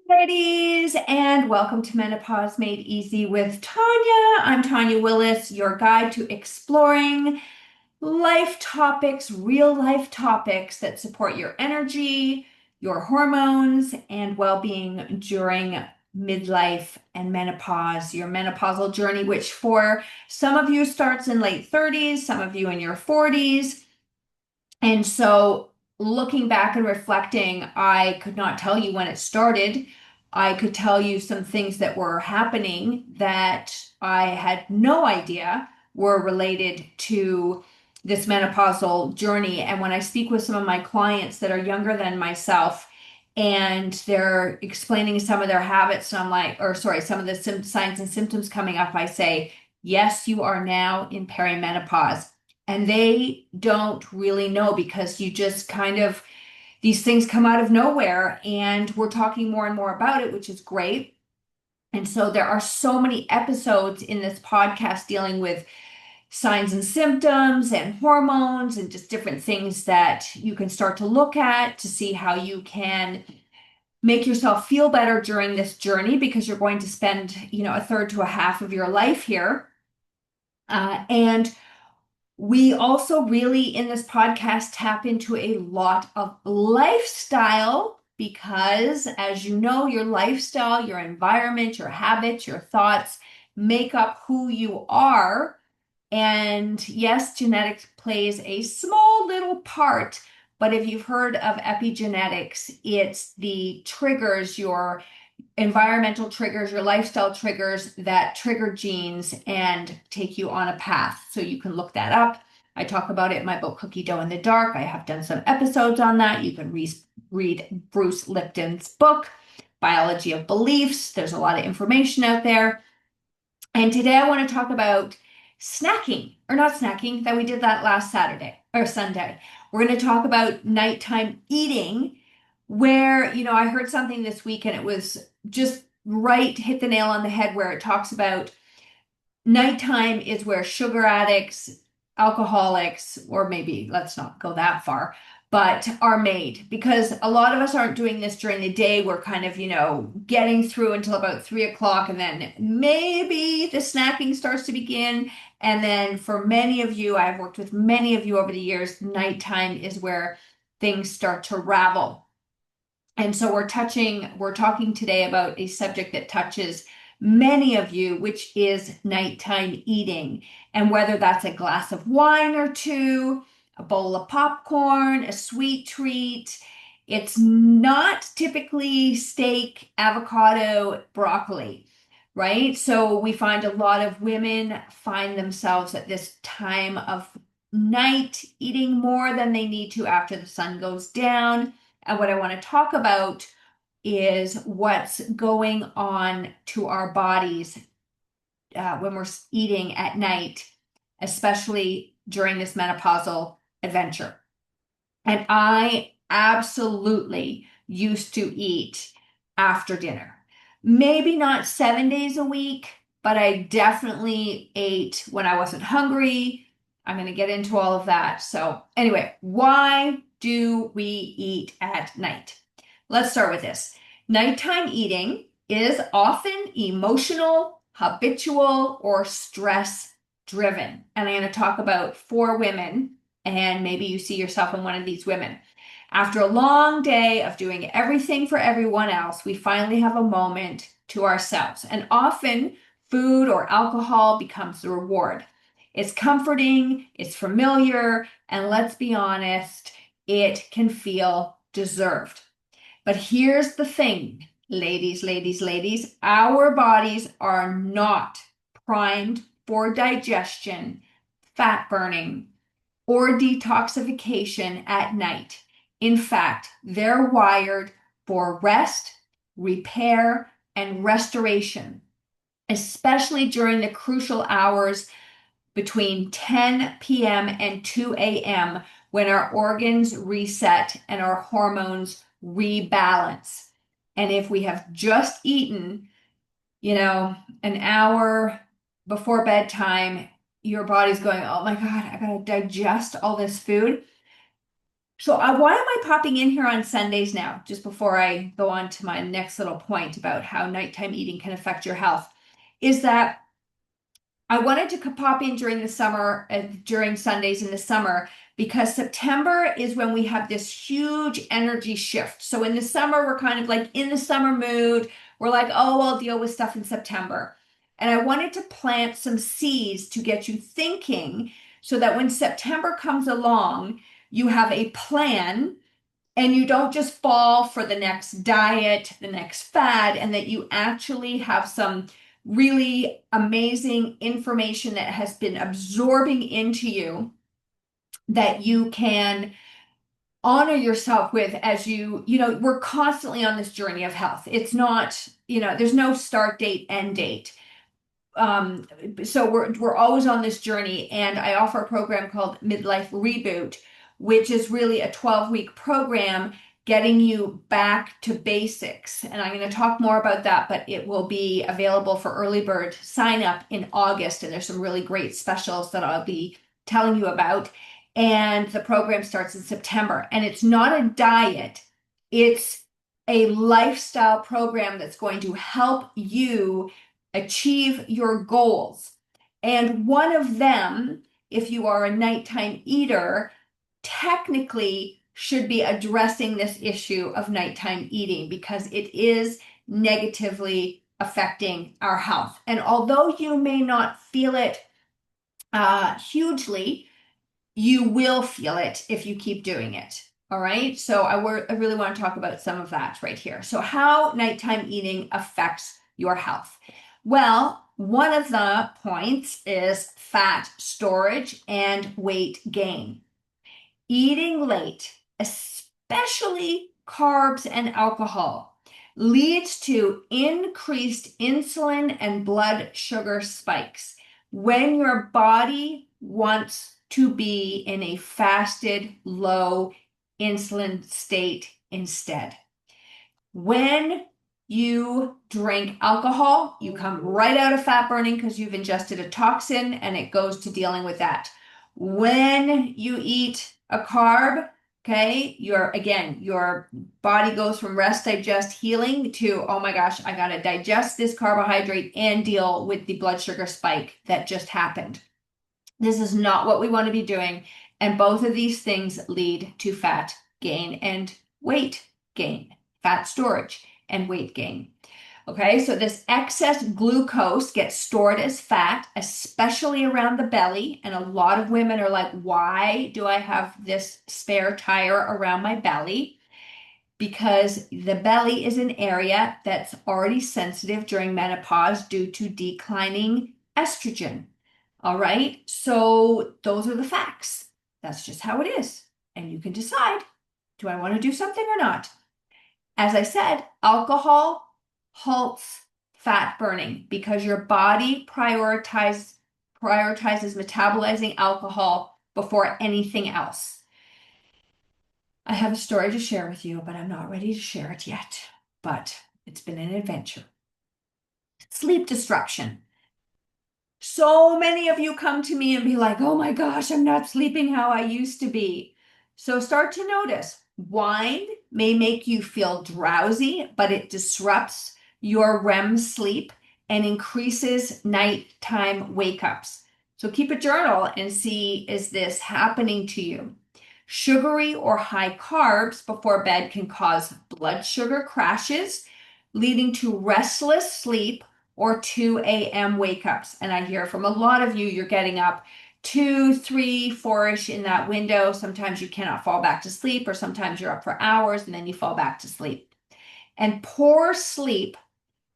Ladies, and welcome to Menopause Made Easy with Tanya. I'm Tanya Willis, your guide to exploring life topics, real life topics that support your energy, your hormones, and well-being during midlife and menopause, your menopausal journey, which for some of you starts in late 30s, some of you in your 40s. And so, looking back and reflecting, I could not tell you when it started. I could tell you some things that were happening that I had no idea were related to this menopausal journey. And when I speak with some of my clients that are younger than myself, and they're explaining some of their habits, and I'm like, or sorry, some of the signs and symptoms coming up, I say, yes, you are now in perimenopause. And they don't really know because you just kind of, these things come out of nowhere. And we're talking more and more about it, which is great. And so there are so many episodes in this podcast dealing with signs and symptoms and hormones and just different things that you can start to look at to see how you can make yourself feel better during this journey because you're going to spend, a third to a half of your life here. And we also really in this podcast tap into a lot of lifestyle because, as you know, your lifestyle, your environment, your habits, your thoughts make up who you are. And yes, genetics plays a small little part, but if you've heard of epigenetics, it's the triggers, your environmental triggers, your lifestyle triggers that trigger genes and take you on a path. So you can look that up. I talk about it in my book, Cookie Dough in the Dark. I have done some episodes on that. You can read Bruce Lipton's book, Biology of Beliefs. There's a lot of information out there. And today I want to talk about snacking, or not snacking, that we did that last Saturday or Sunday. We're going to talk about nighttime eating, where, I heard something this week and it was just right, hit the nail on the head, where it talks about nighttime is where sugar addicts, alcoholics, or maybe let's not go that far, but are made because a lot of us aren't doing this during the day. We're kind of, getting through until about 3 o'clock, and then maybe the snacking starts to begin. And then for many of you, I've worked with many of you over the years, nighttime is where things start to ravel. And so we're talking today about a subject that touches many of you, which is nighttime eating. And whether that's a glass of wine or two, a bowl of popcorn, a sweet treat, it's not typically steak, avocado, broccoli, right? So we find a lot of women find themselves at this time of night eating more than they need to after the sun goes down. And what I want to talk about is what's going on to our bodies when we're eating at night, especially during this menopausal adventure. And I absolutely used to eat after dinner. Maybe not 7 days a week, but I definitely ate when I wasn't hungry. I'm going to get into all of that. So, anyway, why do we eat at night? Let's start with this. Nighttime eating is often emotional, habitual, or stress driven. And I'm going to talk about for women, and maybe you see yourself in one of these women. After a long day of doing everything for everyone else, we finally have a moment to ourselves. And often food or alcohol becomes the reward. It's comforting, it's familiar, and let's be honest, it can feel deserved. But here's the thing, ladies, ladies, ladies, our bodies are not primed for digestion, fat burning, or detoxification at night. In fact, they're wired for rest, repair, and restoration, especially during the crucial hours between 10 p.m. and 2 a.m. when our organs reset and our hormones rebalance. And if we have just eaten, an hour before bedtime, your body's going, oh my God, I gotta digest all this food. So why am I popping in here on Sundays now, just before I go on to my next little point about how nighttime eating can affect your health, is that I wanted to pop in during the summer, during Sundays in the summer, because September is when we have this huge energy shift. So in the summer, we're kind of like in the summer mood. We're like, oh, I'll deal with stuff in September. And I wanted to plant some seeds to get you thinking so that when September comes along, you have a plan and you don't just fall for the next diet, the next fad, and that you actually have some really amazing information that has been absorbing into you that you can honor yourself with as we're constantly on this journey of health. It's not, there's no start date, end date. um, so we're always on this journey, and I offer a program called Midlife Reboot, which is really a 12-week program getting you back to basics. And I'm going to talk more about that, but it will be available for early bird sign up in August, and there's some really great specials that I'll be telling you about. And the program starts in September, and it's not a diet, it's a lifestyle program that's going to help you achieve your goals. And one of them, if you are a nighttime eater, technically should be addressing this issue of nighttime eating because it is negatively affecting our health. And although you may not feel it hugely, you will feel it if you keep doing it. All right. So I really want to talk about some of that right here. So how nighttime eating affects your health. Well, one of the points is fat storage and weight gain. Eating late, especially carbs and alcohol, leads to increased insulin and blood sugar spikes when your body wants to be in a fasted, low insulin state instead. When you drink alcohol, you come right out of fat burning because you've ingested a toxin and it goes to dealing with that. When you eat a carb, okay, your body goes from rest, digest, healing to, oh my gosh, I got to digest this carbohydrate and deal with the blood sugar spike that just happened. This is not what we want to be doing. And both of these things lead to fat gain and weight gain, fat storage and weight gain. Okay, so this excess glucose gets stored as fat, especially around the belly. And a lot of women are like, why do I have this spare tire around my belly? Because the belly is an area that's already sensitive during menopause due to declining estrogen. All right, so those are the facts. That's just how it is. And you can decide, do I want to do something or not? As I said, alcohol halts fat burning because your body prioritizes metabolizing alcohol before anything else. I have a story to share with you, but I'm not ready to share it yet. But it's been an adventure. Sleep disruption. So many of you come to me and be like, oh my gosh, I'm not sleeping how I used to be. So start to notice wine may make you feel drowsy, but it disrupts your REM sleep and increases nighttime wake ups. So keep a journal and see, is this happening to you? Sugary or high carbs before bed can cause blood sugar crashes, leading to restless sleep or 2 a.m. wake ups. And I hear from a lot of you, you're getting up 2, 3, 4-ish in that window. Sometimes you cannot fall back to sleep, or sometimes you're up for hours and then you fall back to sleep. And poor sleep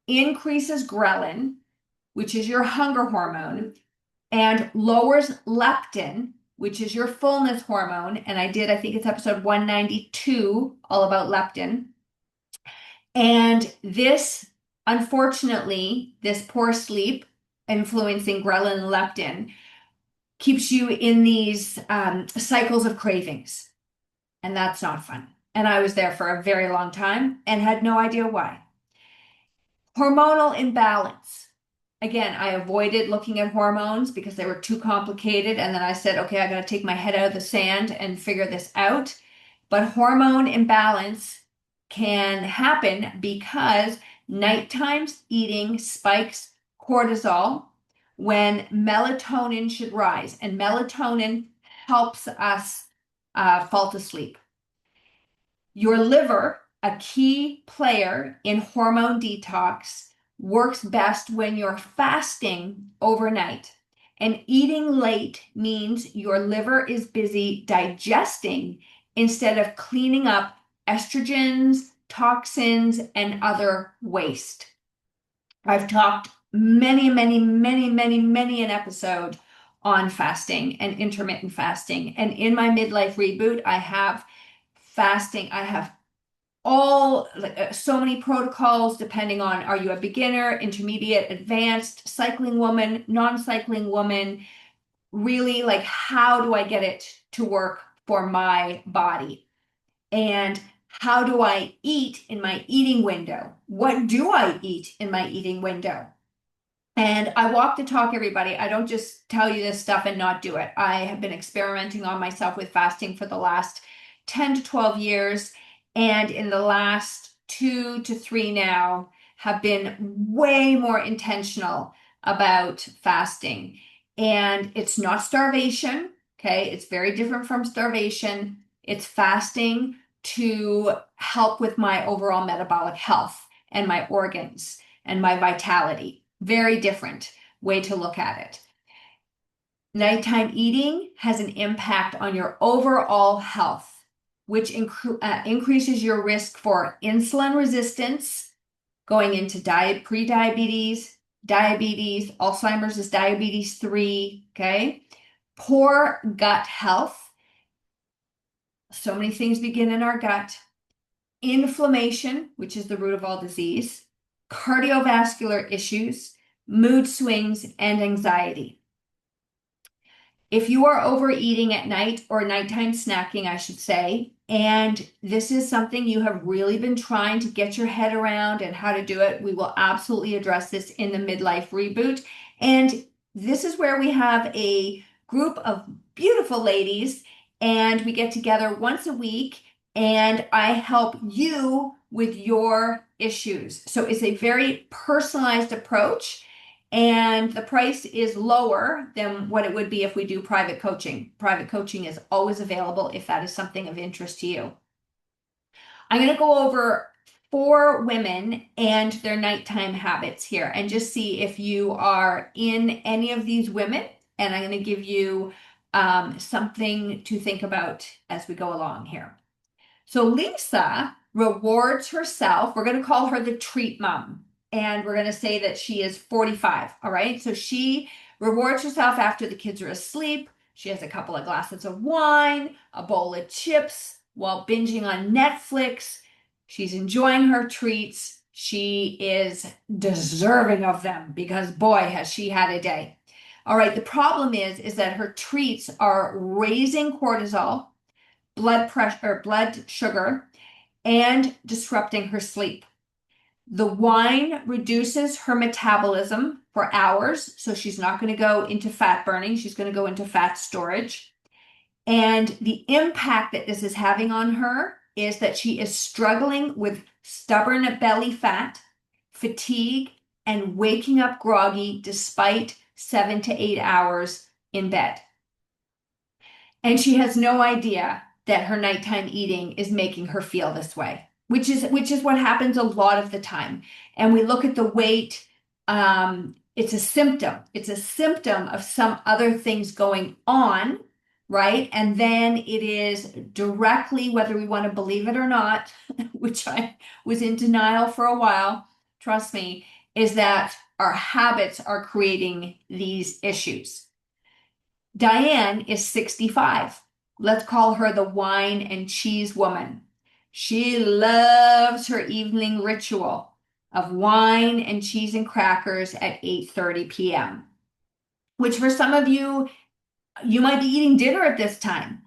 increases ghrelin, which is your hunger hormone, and lowers leptin, which is your fullness hormone. And I think it's episode 192, all about leptin. And this, unfortunately, this poor sleep influencing ghrelin and leptin keeps you in these cycles of cravings. And that's not fun. And I was there for a very long time and had no idea why. Hormonal imbalance. Again, I avoided looking at hormones because they were too complicated. And then I said, okay, I got to take my head out of the sand and figure this out. But hormone imbalance can happen because nighttime eating spikes cortisol when melatonin should rise, and melatonin helps us fall to sleep. Your liver, a key player in hormone detox, works best when you're fasting overnight. And eating late means your liver is busy digesting instead of cleaning up estrogens, toxins, and other waste. I've talked many an episode on fasting and intermittent fasting. And in my midlife reboot, I have fasting. I have all so many protocols depending on, are you a beginner, intermediate, advanced, cycling woman, non-cycling woman, really, like, how do I get it to work for my body? And how do I eat in my eating window? What do I eat in my eating window? And I walk the talk, everybody. I don't just tell you this stuff and not do it. I have been experimenting on myself with fasting for the last 10 to 12 years. And in the last 2 to 3 now, have been way more intentional about fasting. And it's not starvation, okay? It's very different from starvation. It's fasting to help with my overall metabolic health and my organs and my vitality. Very different way to look at it. Nighttime eating has an impact on your overall health, which increases your risk for insulin resistance, going into pre-diabetes, diabetes, Alzheimer's is diabetes 3, okay? Poor gut health. So many things begin in our gut. Inflammation, which is the root of all disease, cardiovascular issues, mood swings, and anxiety. If you are overeating at night, or nighttime snacking, I should say, and this is something you have really been trying to get your head around and how to do it, we will absolutely address this in the midlife reboot. And this is where we have a group of beautiful ladies, and we get together once a week, and I help you with your issues. So it's a very personalized approach. And the price is lower than what it would be if we do private coaching. Private coaching is always available if that is something of interest to you. I'm going to go over 4 women and their nighttime habits here and just see if you are in any of these women. And I'm going to give you something to think about as we go along here. So Lisa rewards herself. We're going to call her the treat mom. And we're going to say that she is 45. All right. So she rewards herself after the kids are asleep. She has a couple of glasses of wine, a bowl of chips while binging on Netflix. She's enjoying her treats. She is deserving of them because, boy, has she had a day. All right. The problem is that her treats are raising cortisol, blood pressure, blood sugar, and disrupting her sleep. The wine reduces her metabolism for hours, so she's not going to go into fat burning. She's going to go into fat storage. And the impact that this is having on her is that she is struggling with stubborn belly fat, fatigue, and waking up groggy despite 7 to 8 hours in bed. And she has no idea that her nighttime eating is making her feel this way, which is what happens a lot of the time. And we look at the weight, it's a symptom. It's a symptom of some other things going on, right? And then it is directly, whether we want to believe it or not, which I was in denial for a while, trust me, is that our habits are creating these issues. Diane is 65. Let's call her the wine and cheese woman. She loves her evening ritual of wine and cheese and crackers at 8:30 p.m., which for some of you, you might be eating dinner at this time.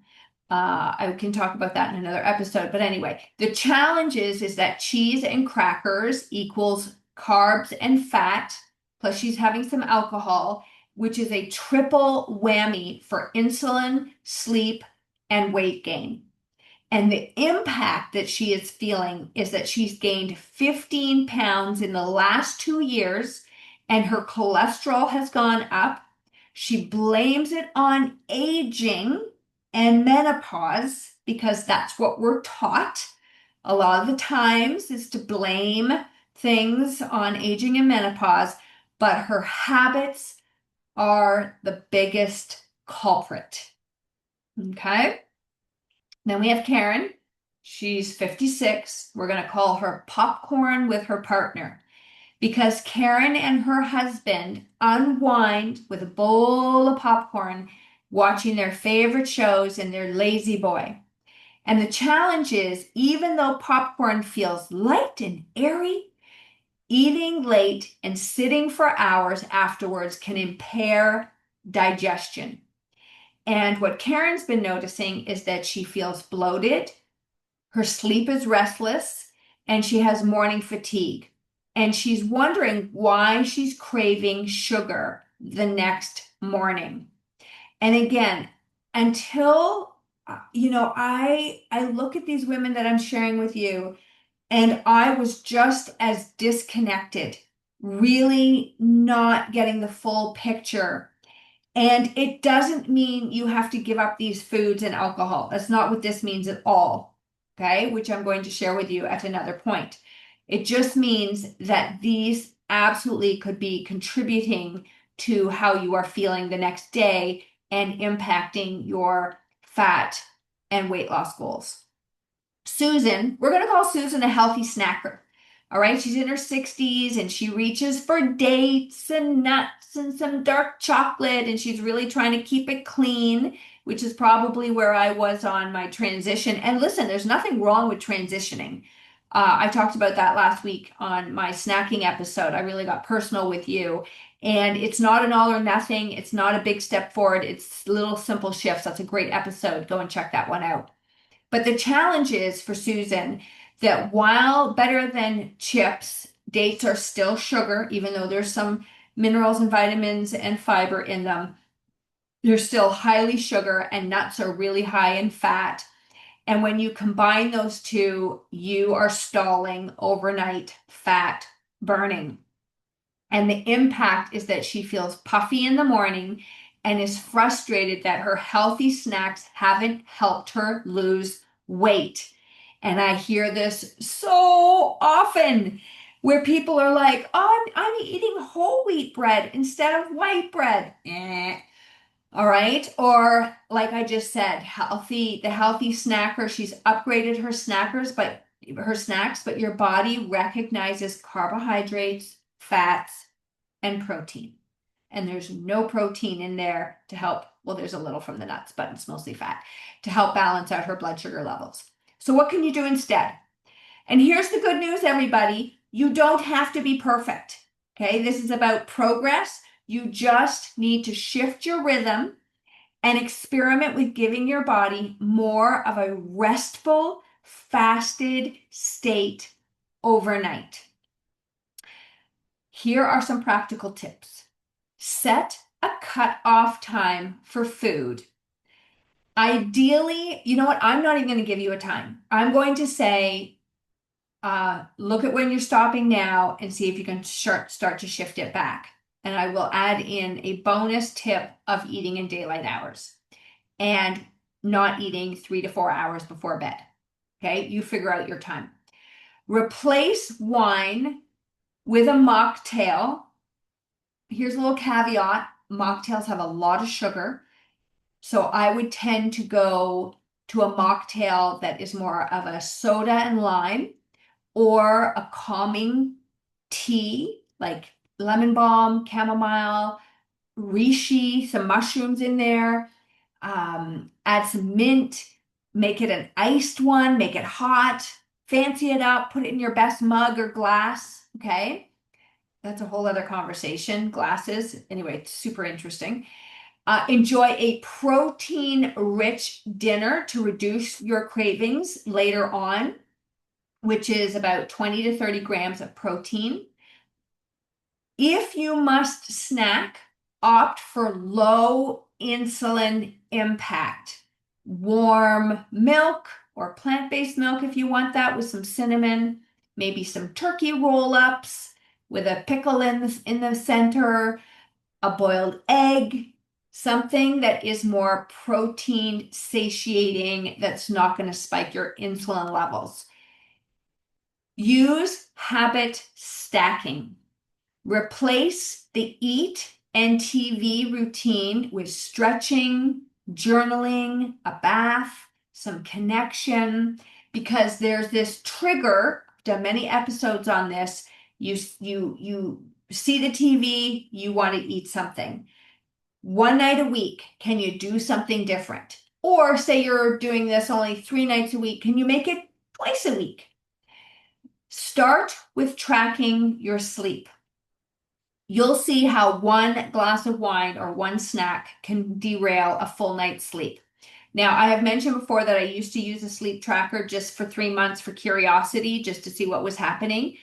I can talk about that in another episode. But anyway, the challenge is that cheese and crackers equals carbs and fat, plus she's having some alcohol, which is a triple whammy for insulin, sleep, and weight gain. And the impact that she is feeling is that she's gained 15 pounds in the last 2 years and her cholesterol has gone up. She blames it on aging and menopause because that's what we're taught a lot of the times is to blame things on aging and menopause, but her habits are the biggest culprit. Okay? Then we have Karen. She's 56. We're going to call her Popcorn with her partner because Karen and her husband unwind with a bowl of popcorn, watching their favorite shows and their lazy boy. And the challenge is, even though popcorn feels light and airy, eating late and sitting for hours afterwards can impair digestion. And what Karen's been noticing is that she feels bloated, her sleep is restless, and she has morning fatigue. And she's wondering why she's craving sugar the next morning. And again, until I look at these women that I'm sharing with you, and I was just as disconnected, really not getting the full picture. And it doesn't mean you have to give up these foods and alcohol. That's not what this means at all. Okay, which I'm going to share with you at another point. It just means that these absolutely could be contributing to how you are feeling the next day and impacting your fat and weight loss goals. Susan, we're going to call Susan a healthy snacker. All right, she's in her 60s and she reaches for dates and nuts and some dark chocolate, and she's really trying to keep it clean, which is probably where I was on my transition. And listen, there's nothing wrong with transitioning. I talked about that last week on my snacking episode. I really got personal with you. And it's not an all or nothing. It's not a big step forward. It's little simple shifts. That's a great episode. Go and check that one out. But the challenge is for Susan that while better than chips, dates are still sugar, even though there's some minerals and vitamins and fiber in them. They're still highly sugar, and nuts are really high in fat. And when you combine those two, you are stalling overnight fat burning. And the impact is that she feels puffy in the morning and is frustrated that her healthy snacks haven't helped her lose weight. And I hear this so often where people are like, oh, I'm eating whole wheat bread instead of white bread. All right. Or like I just said, the healthy snacker, she's upgraded her snacks, but your body recognizes carbohydrates, fats, and protein. And there's no protein in there to help. Well, there's a little from the nuts, but it's mostly fat to help balance out her blood sugar levels. So what can you do instead? And here's the good news, everybody. You don't have to be perfect. Okay. This is about progress. You just need to shift your rhythm and experiment with giving your body more of a restful, fasted state overnight. Here are some practical tips. Set a cutoff time for food. Ideally, you know what? I'm not even going to give you a time. I'm going to say, look at when you're stopping now and see if you can start to shift it back. And I will add in a bonus tip of eating in daylight hours and not eating 3 to 4 hours before bed. Okay, you figure out your time. Replace wine with a mocktail. Here's a little caveat. Mocktails have a lot of sugar. So I would tend to go to a mocktail that is more of a soda and lime or a calming tea like lemon balm, chamomile, reishi, some mushrooms in there. Add some mint, make it an iced one, make it hot, fancy it up, put it in your best mug or glass. Okay. That's a whole other conversation. Glasses. Anyway, it's super interesting. Enjoy a protein-rich dinner to reduce your cravings later on, which is about 20 to 30 grams of protein. If you must snack, opt for low insulin impact. Warm milk or plant-based milk if you want that, with some cinnamon, maybe some turkey roll-ups with a pickle in the center, a boiled egg, something that is more protein satiating, that's not going to spike your insulin levels. Use habit stacking. Replace the eat and TV routine with stretching, journaling, a bath, some connection, because there's this trigger. I've done many episodes on this. You see the TV, you want to eat something. One night a week, can you do something different? Or say you're doing this only 3 nights a week, can you make it twice a week? Start with tracking your sleep. You'll see how one glass of wine or one snack can derail a full night's sleep. Now, I have mentioned before that I used to use a sleep tracker just for 3 months for curiosity, just to see what was happening.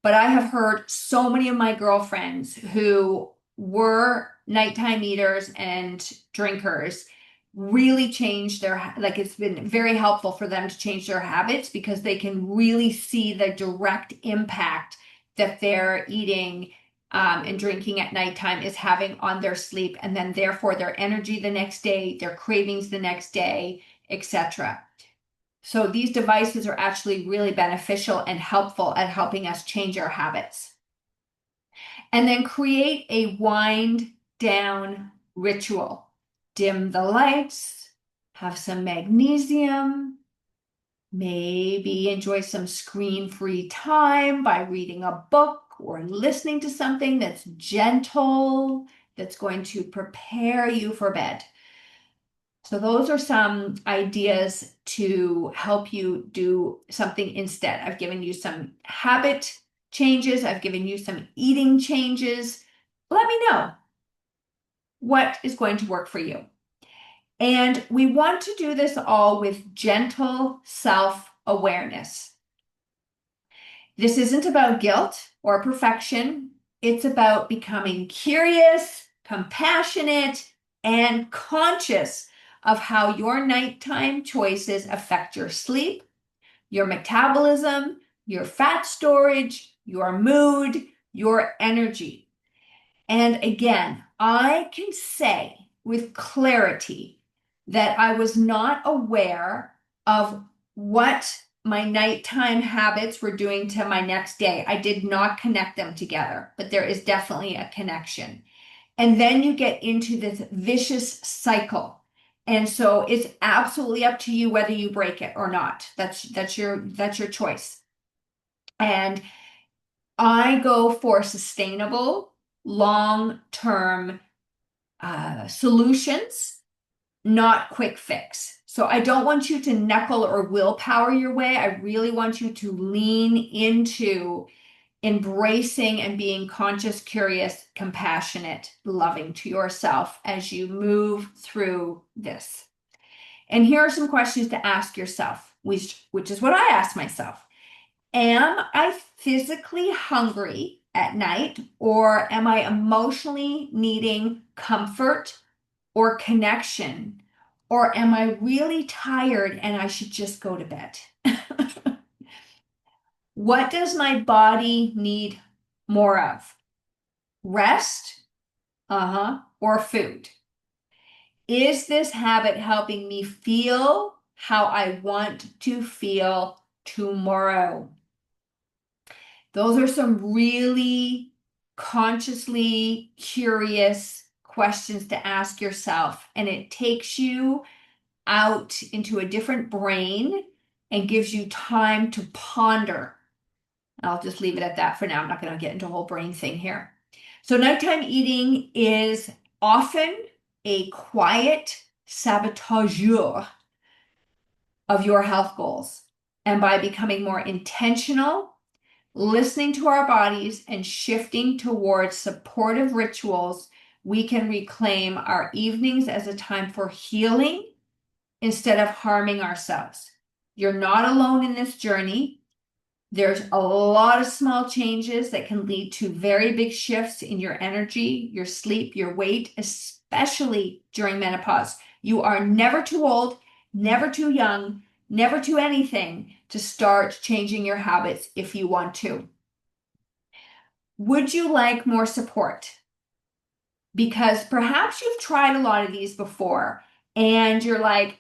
But I have heard so many of my girlfriends who were nighttime eaters and drinkers really change their, like, it's been very helpful for them to change their habits, because they can really see the direct impact that their eating and drinking at nighttime is having on their sleep, and then therefore their energy the next day, their cravings the next day, etc. So these devices are actually really beneficial and helpful at helping us change our habits. And then create a wind down ritual. Dim the lights, have some magnesium, maybe enjoy some screen-free time by reading a book or listening to something that's gentle, that's going to prepare you for bed. So those are some ideas to help you do something instead. I've given you some habit changes. I've given you some eating changes. Let me know what is going to work for you. And we want to do this all with gentle self-awareness. This isn't about guilt or perfection. It's about becoming curious, compassionate, and conscious of how your nighttime choices affect your sleep, your metabolism, your fat storage, your mood, your energy. And again, I can say with clarity that I was not aware of what my nighttime habits were doing to my next day. I did not connect them together, but there is definitely a connection. And then you get into this vicious cycle. And so it's absolutely up to you whether you break it or not. That's your choice. And I go for sustainable, long-term solutions, not quick fix. So I don't want you to knuckle or willpower your way. I really want you to lean into embracing and being conscious, curious, compassionate, loving to yourself as you move through this. And here are some questions to ask yourself, which is what I ask myself. Am I physically hungry at night, or am I emotionally needing comfort or connection? Or am I really tired and I should just go to bed? What does my body need more of? Rest? Or food? Is this habit helping me feel how I want to feel tomorrow? Those are some really consciously curious questions to ask yourself, and it takes you out into a different brain and gives you time to ponder. I'll just leave it at that for now. I'm not going to get into a whole brain thing here. So nighttime eating is often a quiet sabotageur of your health goals. And by becoming more intentional, listening to our bodies, and shifting towards supportive rituals, we can reclaim our evenings as a time for healing instead of harming ourselves. You're not alone in this journey. There's a lot of small changes that can lead to very big shifts in your energy, your sleep, your weight, especially during menopause. You are never too old, never too young, never do anything to start changing your habits if you want to. Would you like more support? Because perhaps you've tried a lot of these before and you're like,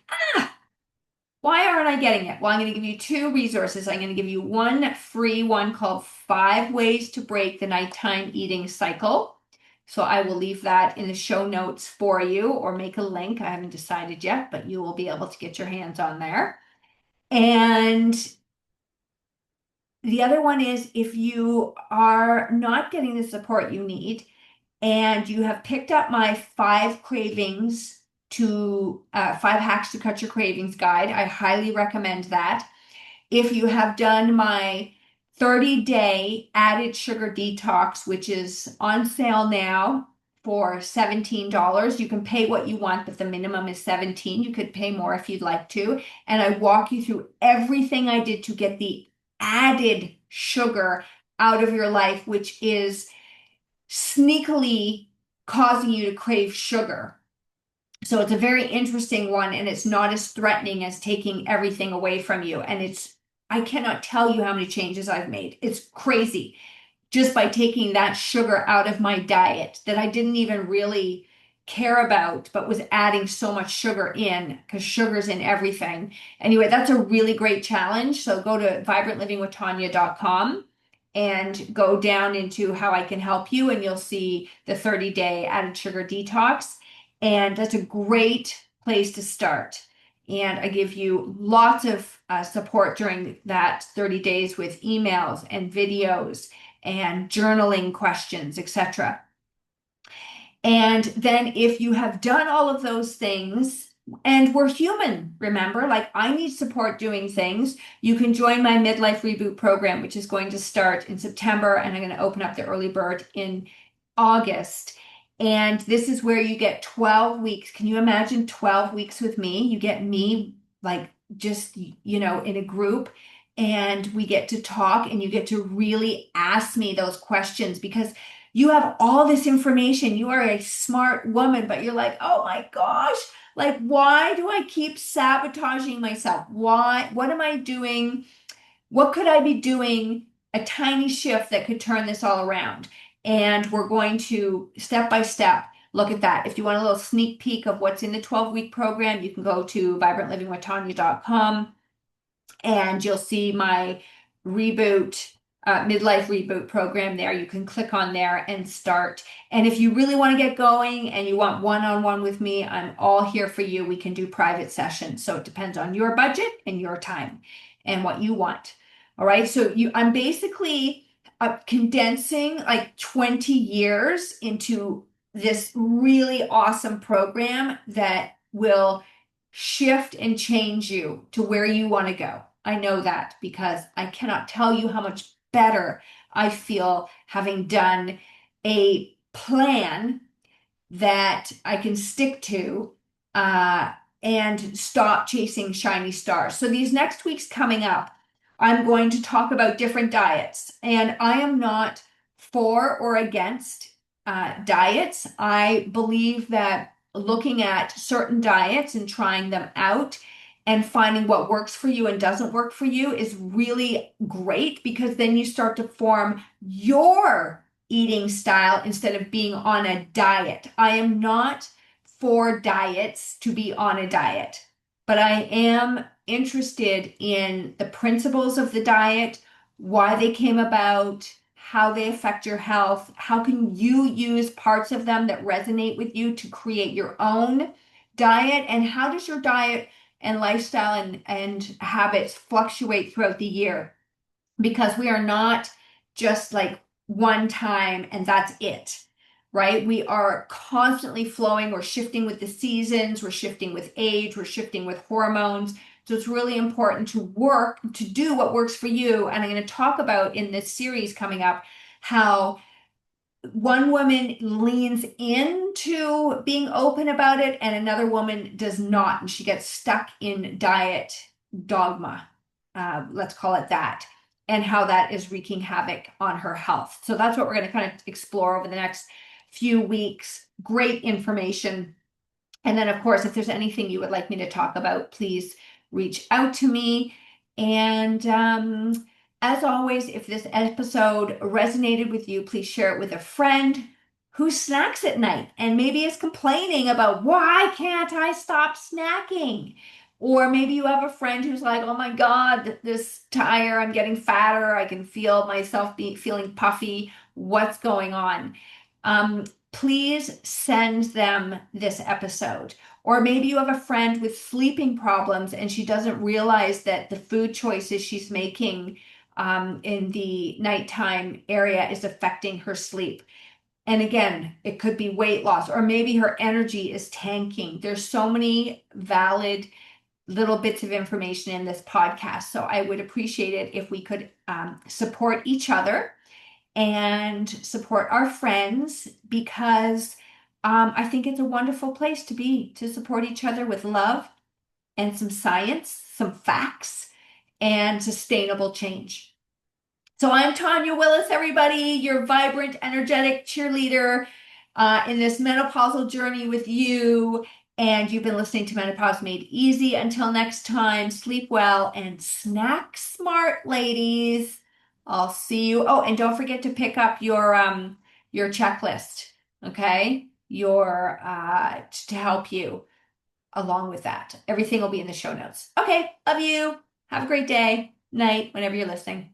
why aren't I getting it? Well, I'm going to give you two resources. I'm going to give you one free one called 5 Ways to Break the Nighttime Eating Cycle. So I will leave that in the show notes for you or make a link. I haven't decided yet, but you will be able to get your hands on there. And the other one is if you are not getting the support you need and you have picked up my 5 hacks to cut your cravings guide, I highly recommend that. If you have done my 30-day added sugar detox, which is on sale now for $17, you can pay what you want, but the minimum is $17. You could pay more if you'd like to. And I walk you through everything I did to get the added sugar out of your life, which is sneakily causing you to crave sugar. So it's a very interesting one, and it's not as threatening as taking everything away from you. And I cannot tell you how many changes I've made. It's crazy just by taking that sugar out of my diet that I didn't even really care about, but was adding so much sugar in because sugar's in everything. Anyway, that's a really great challenge. So go to vibrantlivingwithtanya.com and go down into how I can help you, and you'll see the 30-day added sugar detox. And that's a great place to start. And I give you lots of support during that 30 days with emails and videos and journaling questions, etc. And then if you have done all of those things, and we're human, remember, like I need support doing things, you can join my midlife reboot program, which is going to start in September, and I'm going to open up the early bird in August. And this is where you get 12 weeks. Can you imagine 12 weeks with me? You get me like just, in a group, and we get to talk and you get to really ask me those questions because you have all this information. You are a smart woman, but you're like, oh my gosh, like, why do I keep sabotaging myself? Why? What am I doing? What could I be doing? A tiny shift that could turn this all around. And we're going to step by step look at that. If you want a little sneak peek of what's in the 12-week program, you can go to vibrantlivingwithtanya.com and you'll see my midlife reboot program there. You can click on there and start. And if you really want to get going and you want one-on-one with me, I'm all here for you. We can do private sessions. So it depends on your budget and your time and what you want. All right. So I'm basically condensing like 20 years into this really awesome program that will shift and change you to where you want to go. I know that because I cannot tell you how much better I feel having done a plan that I can stick to and stop chasing shiny stars. So these next weeks coming up, I'm going to talk about different diets, and I am not for or against diets. I believe that looking at certain diets and trying them out and finding what works for you and doesn't work for you is really great because then you start to form your eating style instead of being on a diet. I am not for diets to be on a diet, but I am interested in the principles of the diet, why they came about, how they affect your health, how can you use parts of them that resonate with you to create your own diet, and how does your diet and lifestyle and habits fluctuate throughout the year? Because we are not just like one time and that's it, right? We are constantly flowing. We're shifting with the seasons, we're shifting with age, we're shifting with hormones. So it's really important to do what works for you. And I'm going to talk about in this series coming up how one woman leans into being open about it and another woman does not, and she gets stuck in diet dogma, let's call it that, and how that is wreaking havoc on her health. So that's what we're going to kind of explore over the next few weeks. Great information. And then, of course, if there's anything you would like me to talk about, please reach out to me. And as always, if this episode resonated with you, please share it with a friend who snacks at night and maybe is complaining about why can't I stop snacking? Or maybe you have a friend who's like, oh my God, this tire, I'm getting fatter. I can feel myself feeling puffy. What's going on? Please send them this episode. Or maybe you have a friend with sleeping problems and she doesn't realize that the food choices she's making in the nighttime area is affecting her sleep. And again, it could be weight loss, or maybe her energy is tanking. There's so many valid little bits of information in this podcast. So I would appreciate it if we could support each other and support our friends because I think it's a wonderful place to be, to support each other with love and some science, some facts, and sustainable change. So I'm Tanya Willis, everybody, your vibrant, energetic cheerleader in this menopausal journey with you. And you've been listening to Menopause Made Easy. Until next time, sleep well and snack smart, ladies. I'll see you. Oh, and don't forget to pick up your checklist, okay? Your to help you along with that. Everything will be in the show notes. Okay, love you. Have a great day, night, whenever you're listening.